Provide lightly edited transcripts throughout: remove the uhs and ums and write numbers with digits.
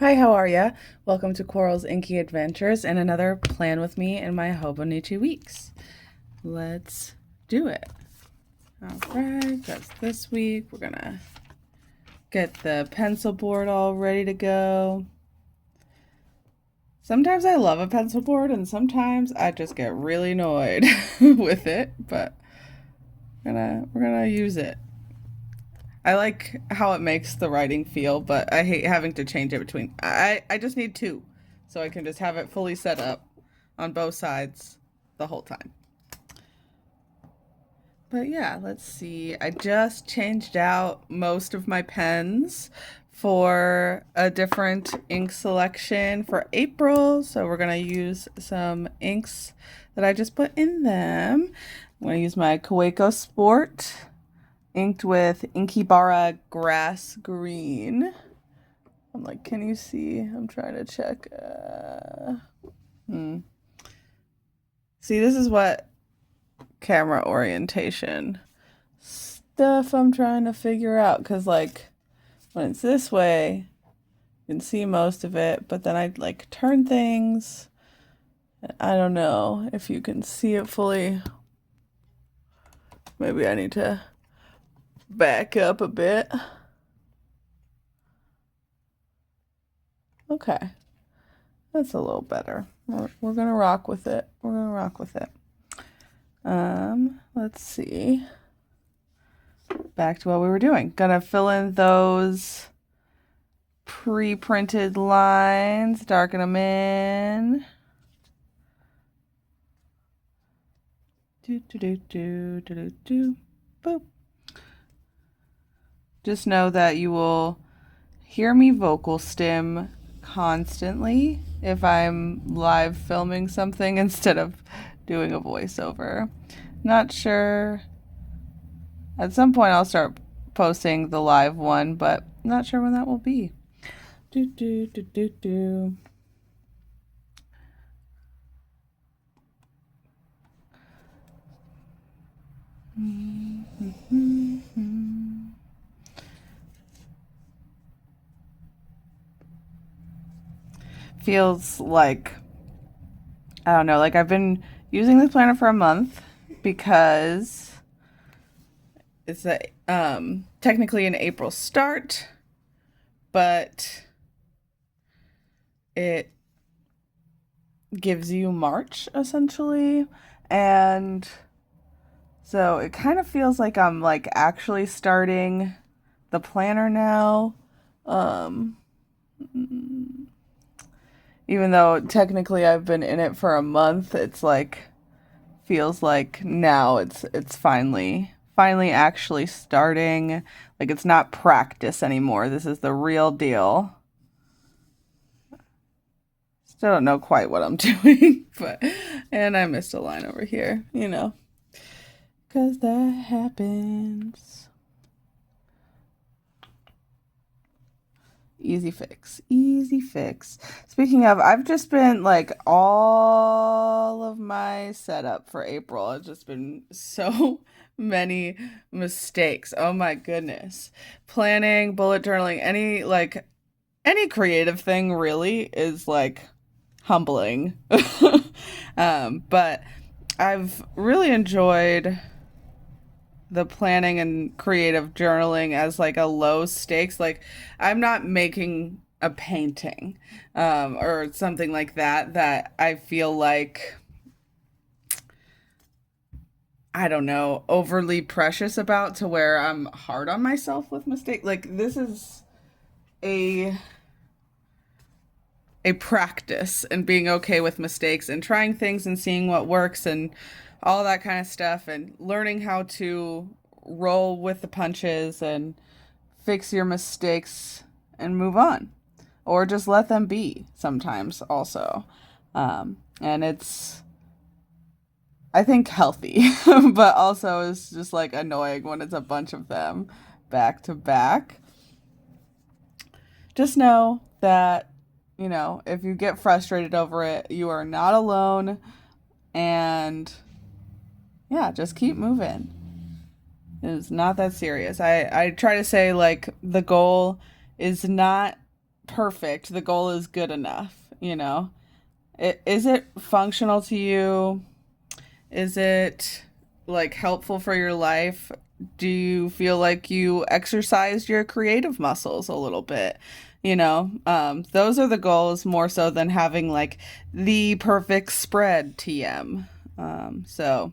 Hi, how are ya? Welcome to Coral's Inky Adventures and another plan with me in my Hobonichi weeks. Let's do it. All right, that's this week. We're gonna get the pencil board all ready to go. Sometimes I love a pencil board and sometimes I just get really annoyed with it, but we're gonna use it. I like how it makes the writing feel, but I hate having to change it between. I just need two, so I can just have it fully set up on both sides the whole time. But yeah, let's see. I just changed out most of my pens for a different ink selection for April, so we're gonna use some inks that I just put in them. I'm gonna use my Kaweco Sport inked with Inkybara Grass Green. I'm like, can you see? I'm trying to check. See, this is what camera orientation stuff I'm trying to figure out. Because, like, when it's this way, you can see most of it. But then I, like, turn things. I don't know if you can see it fully. Maybe I need to back up a bit. Okay. That's a little better. We're gonna rock with it. We're gonna rock with it. Let's see. Back to what we were doing. Gonna fill in those pre-printed lines, darken them in. Do do do do do do do. Boop. Just know that you will hear me vocal stim constantly if I'm live filming something instead of doing a voiceover. Not sure. At some point, I'll start posting the live one, but not sure when that will be. Do do do do do. Feels like, I don't know, like I've been using this planner for a month because it's technically an April start, but it gives you March essentially. And so it kind of feels like I'm like actually starting the planner now. Um, Even though technically I've been in it for a month, it's like feels like now it's finally actually starting. Like it's not practice anymore. This is the real deal. Still don't know quite what I'm doing, but and I missed a line over here, 'cause that happens. Easy fix. Easy fix. Speaking of, I've just been like all of my setup for April. It's just been so many mistakes. Oh my goodness. Planning, bullet journaling, any creative thing really is like humbling. But I've really enjoyed the planning and creative journaling as like a low stakes. Like I'm not making a painting or something like that I feel like, I don't know, overly precious about to where I'm hard on myself with mistake. Like this is a a practice and being okay with mistakes and trying things and seeing what works and all that kind of stuff and learning how to roll with the punches and fix your mistakes and move on or just let them be sometimes also. And it's, I think, healthy, but also it's just like annoying when it's a bunch of them back to back. Just know that, if you get frustrated over it, you are not alone. And yeah, just keep moving. It's not that serious. I try to say, like, the goal is not perfect. The goal is good enough, you know? Is it functional to you? Is it like helpful for your life? Do you feel like you exercised your creative muscles a little bit? Those are the goals more so than having like the perfect spread TM. So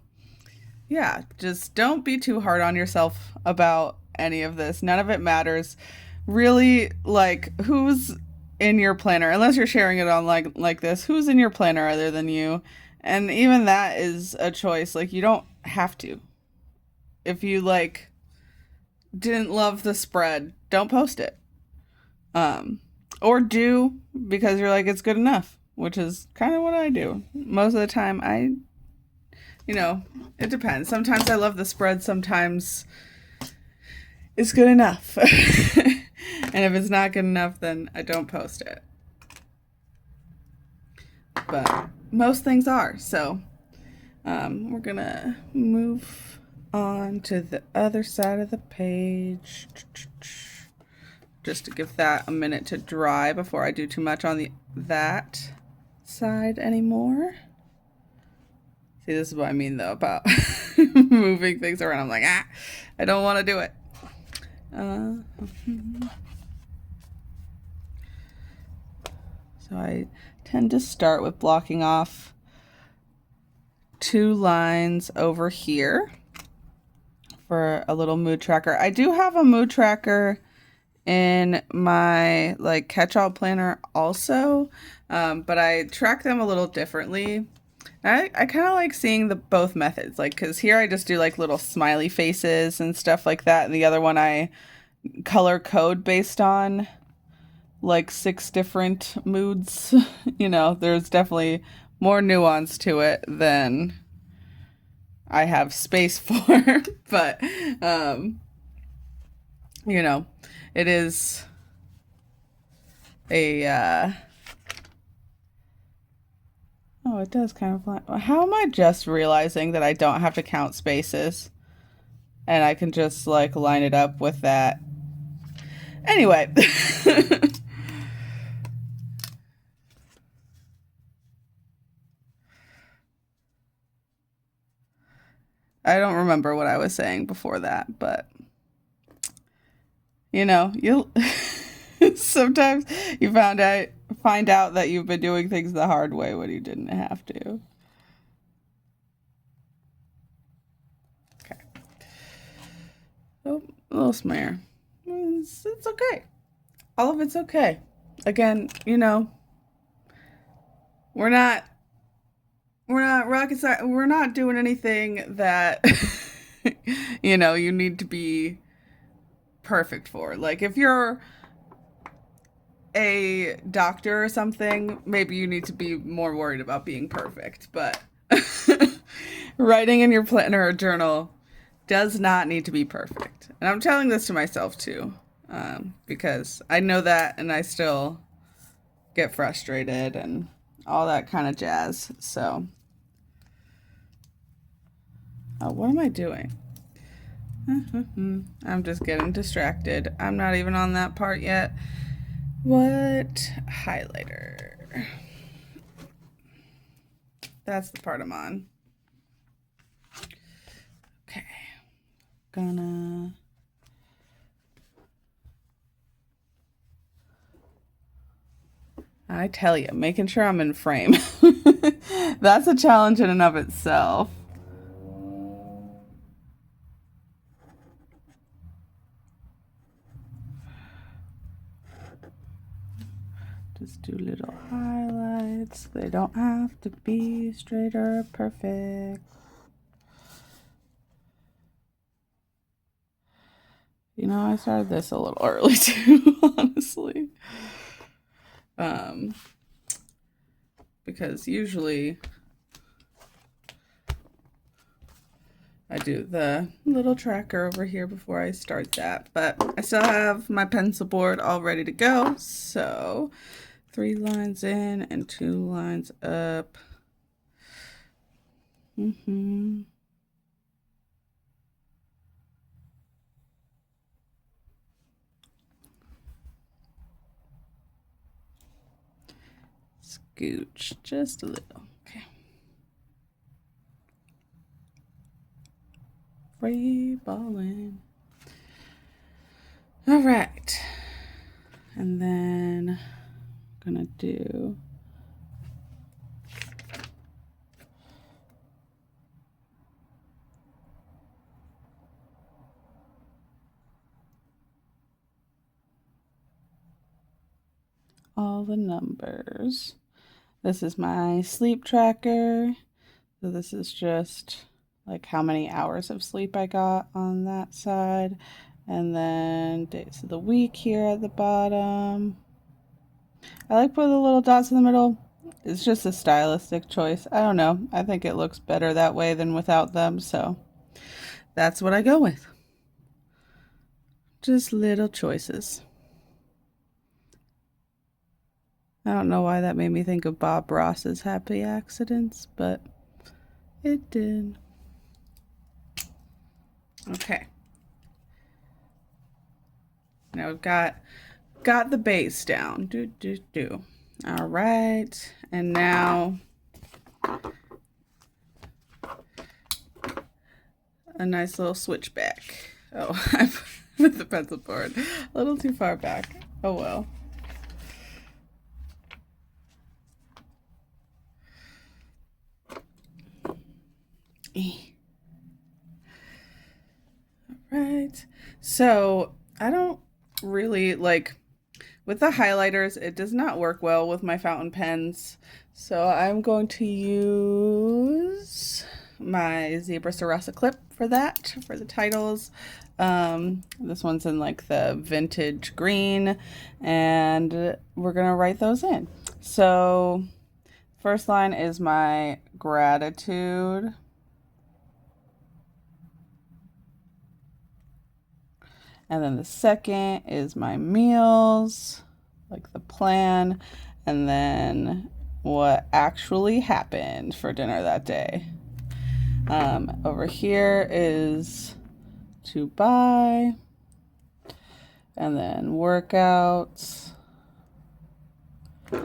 yeah, just don't be too hard on yourself about any of this. None of it matters. Really, like who's in your planner, unless you're sharing it on like this, who's in your planner other than you? And even that is a choice. Like you don't have to. If you like didn't love the spread, don't post it. Um or do because you're like it's good enough, which is kind of what I do. Most of the time you know, it depends. Sometimes I love the spread, sometimes it's good enough. And if it's not good enough, then I don't post it. But most things are. So we're going to move on to the other side of the page. Just to give that a minute to dry before I do too much on that side anymore. See, this is what I mean, though, about moving things around. I'm like, I don't want to do it. So I tend to start with blocking off 2 lines over here for a little mood tracker. I do have a mood tracker in my like catch-all planner also, but I track them a little differently. I kind of like seeing the both methods, like because here I just do like little smiley faces and stuff like that, and the other one I color code based on like 6 different moods. There's definitely more nuance to it than I have space for. But it is a oh, it does kind of how am I just realizing that I don't have to count spaces and I can just like line it up with that anyway. I don't remember what I was saying before that, but you'll sometimes you find out that you've been doing things the hard way when you didn't have to. Okay. Oh, a little smear. It's okay. All of it's okay. Again, we're not rocket science. We're not doing anything that you need to be perfect for. Like if you're a doctor or something, maybe you need to be more worried about being perfect. But writing in your planner or journal does not need to be perfect. And I'm telling this to myself too, because I know that and I still get frustrated and all that kind of jazz. So, what am I doing? I'm just getting distracted. I'm not even on that part yet. What highlighter? That's the part I'm on. Okay. I tell you, making sure I'm in frame. That's a challenge in and of itself. Just do little highlights. They don't have to be straight or perfect. I started this a little early too, honestly. Because usually I do the little tracker over here before I start that, but I still have my pencil board all ready to go. So 3 lines in and 2 lines up. scooch just a little. Okay. Free balling. All right. And then I'm gonna do all the numbers. This is my sleep tracker. So this is just like how many hours of sleep I got on that side. And then days of the week here at the bottom. I like putting the little dots in the middle. It's just a stylistic choice. I don't know. I think it looks better that way than without them. So that's what I go with. Just little choices. I don't know why that made me think of Bob Ross's Happy Accidents, but it did. Okay. Now we've got the base down. All right. And now a nice little switchback. Oh, I put the pencil board a little too far back. Oh well. Right. So I don't really like with the highlighters, it does not work well with my fountain pens. So I'm going to use my Zebra Sarasa clip for that, for the titles. This one's in like the vintage green, and we're gonna write those in. So first line is my gratitude. And then the second is my meals, like the plan, and then what actually happened for dinner that day. Over here is to buy, and then workouts. Oh,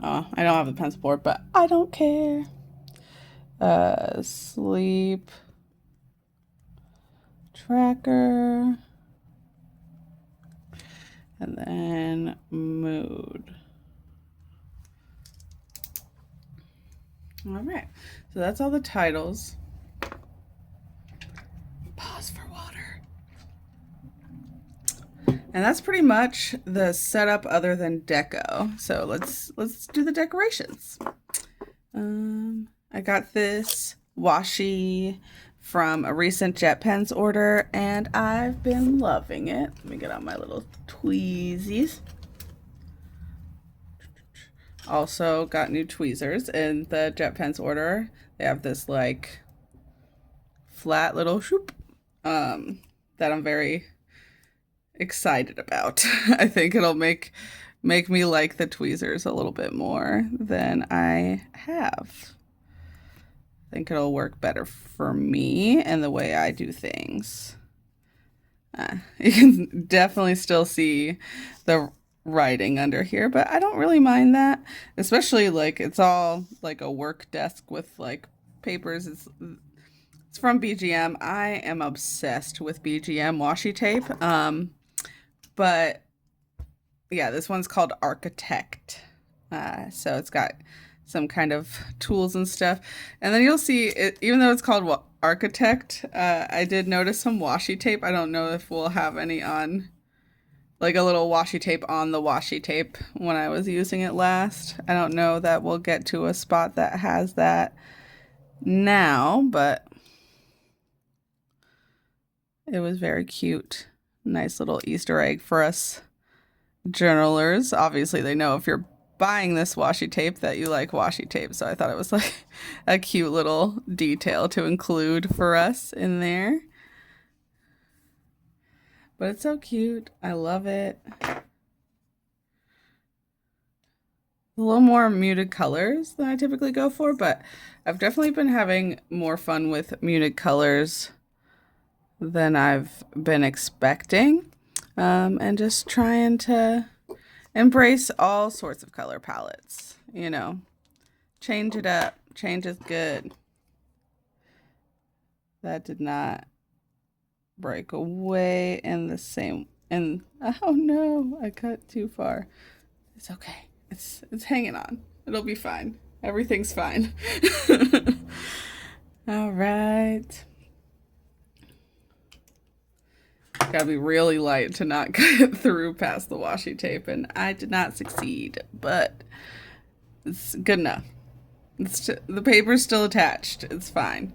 I don't have the pencil board, but I don't care. Sleep tracker, and then mood. All right, so that's all the titles. Pause for water. And that's pretty much the setup other than deco. So let's do the decorations. I got this washi from a recent Jet Pens order, and I've been loving it. Let me get out my little tweezies. Also got new tweezers in the Jet Pens order. They have this like flat little shoop that I'm very excited about. I think it'll make me like the tweezers a little bit more than I have. I think it'll work better for me and the way I do things. You can definitely still see the writing under here, but I don't really mind that, especially like it's all like a work desk with like papers. It's from BGM. I am obsessed with BGM washi tape. But yeah, this one's called Architect. So it's got some kind of tools and stuff. And then you'll see, it, even though it's called Architect, I did notice some washi tape. I don't know if we'll have any on, like a little washi tape on the washi tape when I was using it last. I don't know that we'll get to a spot that has that now, but it was very cute. Nice little Easter egg for us journalers. Obviously, they know if you're buying this washi tape that you like washi tape, so I thought it was like a cute little detail to include for us in there. But it's so cute. I love it. A little more muted colors than I typically go for, but I've definitely been having more fun with muted colors than I've been expecting. And just trying to embrace all sorts of color palettes, you know. Change it up. Change is good. That did not break away in the same and oh no, I cut too far. It's okay. It's hanging on. It'll be fine. Everything's fine. All right. Gotta be really light to not cut through past the washi tape, and I did not succeed, but it's good enough. The paper's still attached. It's fine.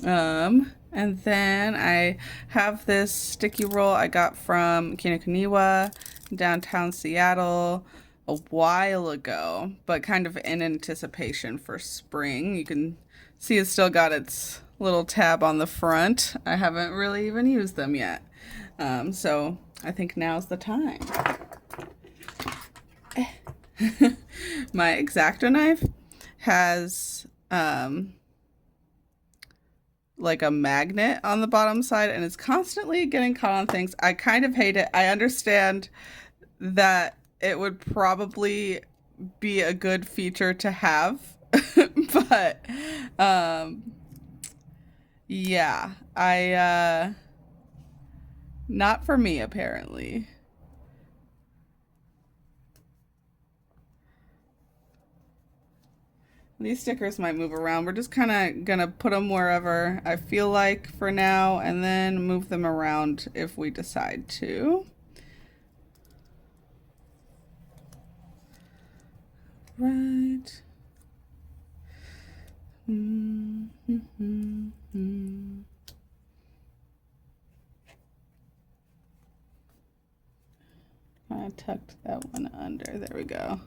And then I have this sticky roll I got from Kinokuniwa, downtown Seattle, a while ago, but kind of in anticipation for spring. You can see it's still got its little tab on the front. I haven't really even used them yet. So I think now's the time. My X-Acto knife has like a magnet on the bottom side, and it's constantly getting caught on things. I kind of hate it. I understand that it would probably be a good feature to have, but yeah, I not for me apparently. These stickers might move around. We're just kind of gonna put them wherever I feel like for now, and then move them around if we decide to. Right. I tucked that one under. There we go.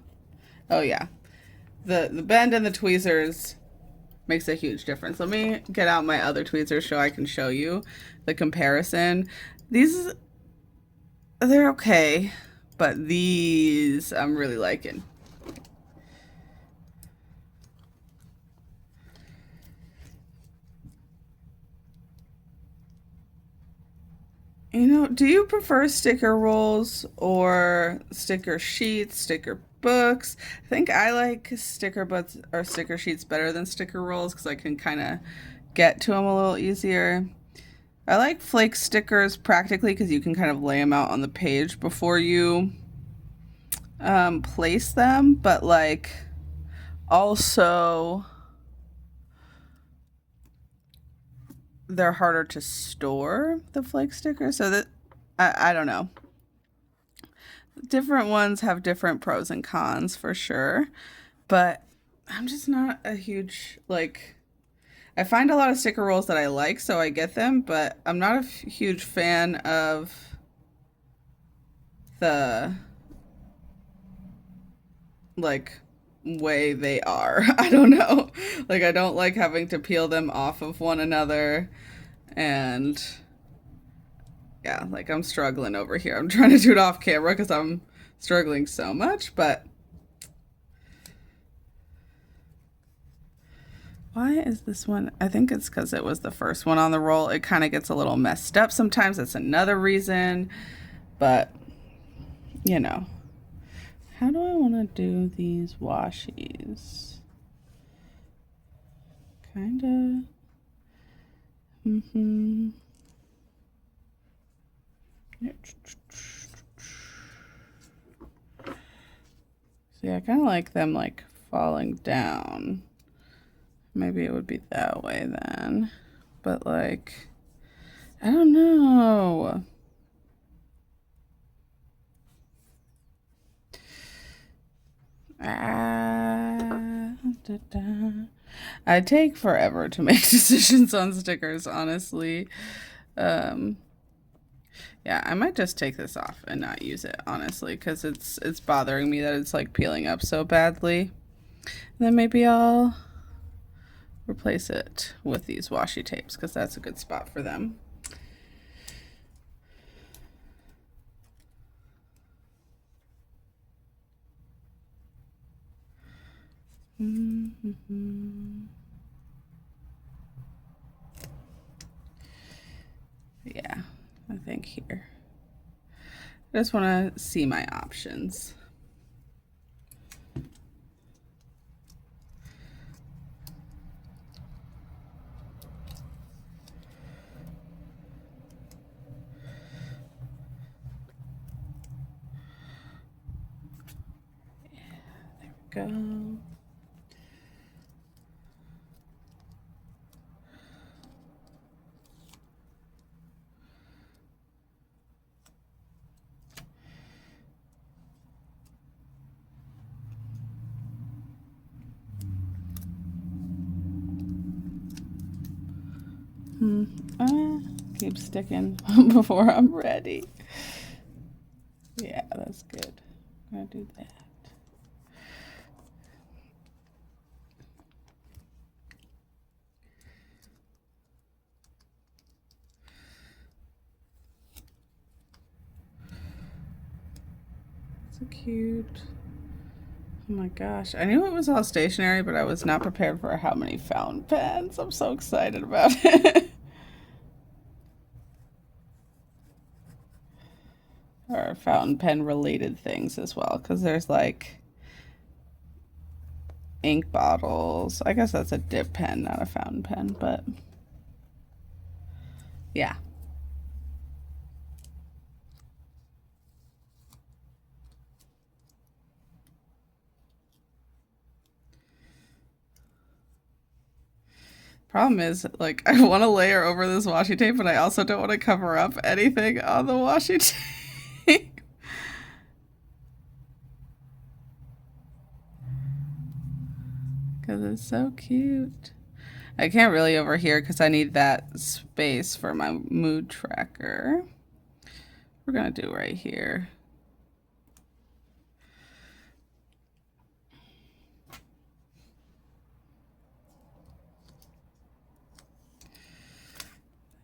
Oh yeah. The bend and the tweezers makes a huge difference. Let me get out my other tweezers so I can show you the comparison. These, they're okay, but these I'm really liking. You know, do you prefer sticker rolls or sticker sheets, sticker books? I think I like sticker books or sticker sheets better than sticker rolls because I can kind of get to them a little easier. I like flake stickers practically because you can kind of lay them out on the page before you place them, but like also they're harder to store, the flake stickers, so that I don't know. Different ones have different pros and cons for sure, but I'm just not a huge like I find a lot of sticker rolls that I like, so I get them, but I'm not a huge fan of the like way they are. I don't know. Like I don't like having to peel them off of one another, and yeah, like I'm struggling over here. I'm trying to do it off camera because I'm struggling so much, but why is this one? I think it's because it was the first one on the roll. It kind of gets a little messed up sometimes. That's another reason, but you know. How do I want to do these washies? Kind of. See, I kind of like them like falling down. Maybe it would be that way then. But like, I don't know. I take forever to make decisions on stickers, honestly. Yeah, I might just take this off and not use it, honestly, because it's bothering me that it's like peeling up so badly. And then maybe I'll replace it with these washi tapes because that's a good spot for them. Yeah, I think here. I just want to see my options. go. Keep sticking before I'm ready. Yeah, that's good. I'm gonna do that. So cute. Oh my gosh. I knew it was all stationary, but I was not prepared for how many fountain pens. I'm so excited about it. Or fountain pen related things as well, because there's like ink bottles. I guess that's a dip pen, not a fountain pen, but yeah. Problem is, like, I want to layer over this washi tape, but I also don't want to cover up anything on the washi tape. Because it's so cute. I can't really over here because I need that space for my mood tracker. We're going to do right here.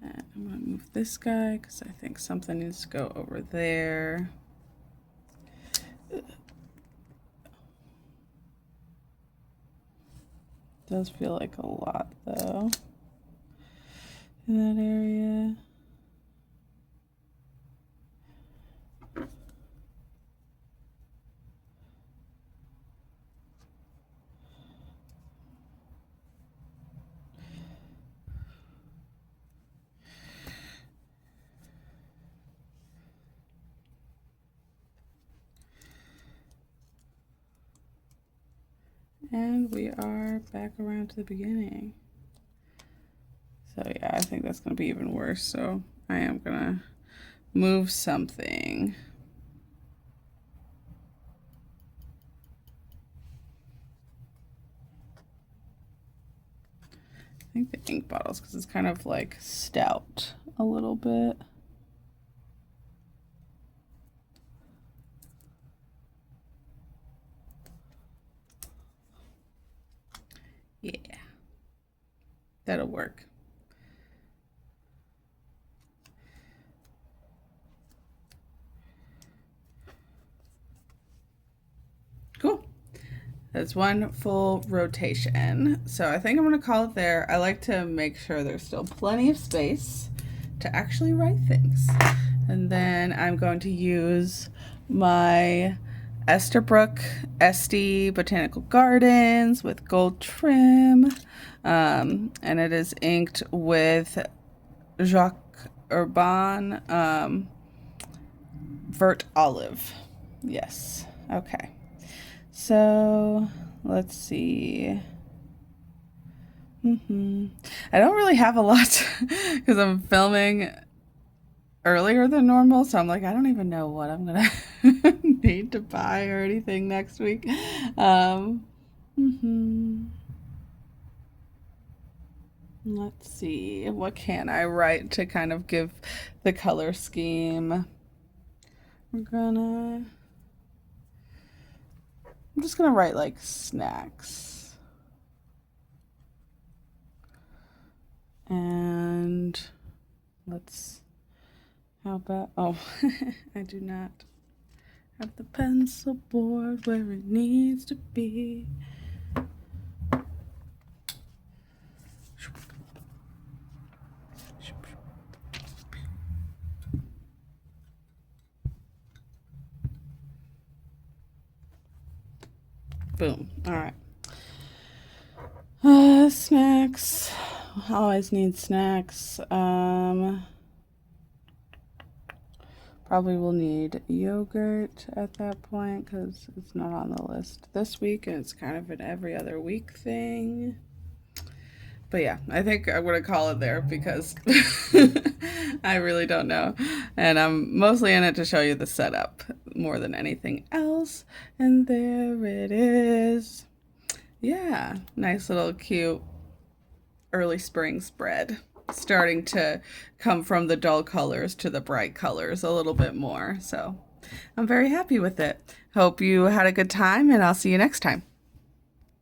And I'm going to move this guy because I think something needs to go over there. Does feel like a lot though in that area. And we are back around to the beginning. So yeah, I think that's going to be even worse. So I am going to move something. I think the ink bottles, because it's kind of like stout a little bit. Yeah, that'll work. Cool. That's one full rotation. So I think I'm going to call it there. I like to make sure there's still plenty of space to actually write things. And then I'm going to use my Esterbrook SD Botanical Gardens with gold trim. And it is inked with Jacques Urban Vert Olive. Yes. Okay. So let's see. I don't really have a lot because I'm filming earlier than normal, so I'm like, I don't even know what I'm gonna need to buy or anything next week. Let's see, what can I write to kind of give the color scheme? I'm just gonna write like snacks. And how about, oh, I do not have the pencil board where it needs to be. Boom. All right. Snacks. Always need snacks. Probably will need yogurt at that point because it's not on the list this week and it's kind of an every other week thing. But yeah, I think I'm going to call it there because I really don't know. And I'm mostly in it to show you the setup more than anything else. And there it is. Yeah, nice little cute early spring spread. Starting to come from the dull colors to the bright colors a little bit more. So I'm very happy with it. Hope you had a good time and I'll see you next time.